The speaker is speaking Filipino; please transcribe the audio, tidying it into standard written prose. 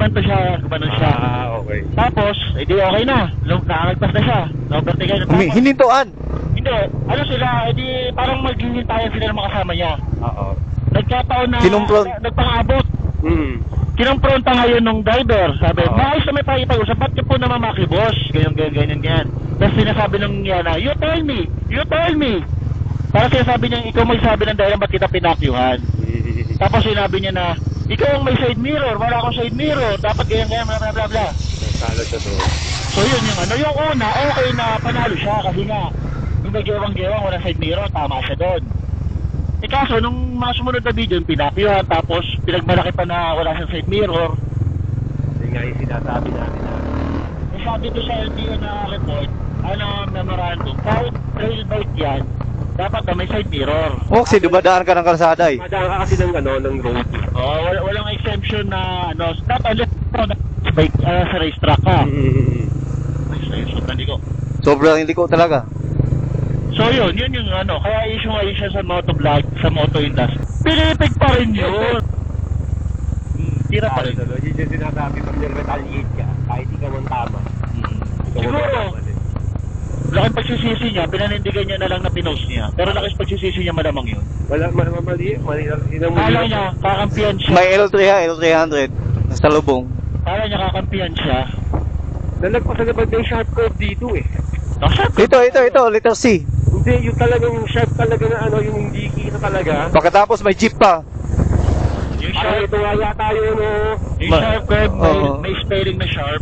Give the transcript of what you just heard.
gumanto siya, gumanon siya. Okay. Tapos, edi okay na. Nakakagpas na siya. Na-overtake na. Tapos, Hinintuan. hindi, ano sila, edi parang maghihintayan sila ng mga kasama niya. Oo. Nagkataon na Kinumpron. nagpang-abot. Kinumpronta ngayon ng driver. Sabi, Oo. maayos na may pakipag-usap, ba't ka po namamaki, boss? Ganyan. Tapos sinasabi ng yan na, you tell me. Para sinasabi niya, ikaw may sabi ng dahilan ba't kita pinakyuhan. Tapos sinabi niya na, ikaw ang may side mirror, wala akong side mirror, dapat ganyan, bla bla bla. Talo siya doon. So yun yung ano, yung una, okay na panalo siya kasi nga, yung nagewang-gewang, walang side mirror, tama siya doon. Eh kaso, nung mga sumunod na video, yung pinakyuhan, tapos pinagmalaki pa na wala siyang side mirror. Yun nga yung sinasabi natin na. Eh sabi ko sa LTO na report, memorandum, kahit trail bike yan, dapat na may side mirror. O, kasi dumadaan ka ng kalsada eh. Madaan ka kasi ng road. Walang exemption na dapat bike sa racetrack ka. Sobrang hindi ko talaga. So yun yung kaya issue nga siya sa motovlog, sa moto industry. Pinipig pa rin yun. Tira pa rin. Yun yung sinasabi pag nag-retaliate ka, kahit ikaw ang tama. Siguro, laking pagsisisi niya, pinanindigan niya na lang na pinost niya. Pero laking pagsisisi niya malamang yun. Mali. Kala niya, kakampiyan siya. May L300 sa lubong. Kala niya kakampiyan siya. Nalagpasan na ba yung sharp curve dito eh? Ito, letter C. Hindi, yung talagang sharp talaga na yung hindi kita talaga. Pagkatapos may jeep pa. Yung Parang sharp, ito nga yata yun yung sharp curve, Oo. may spelling na sharp.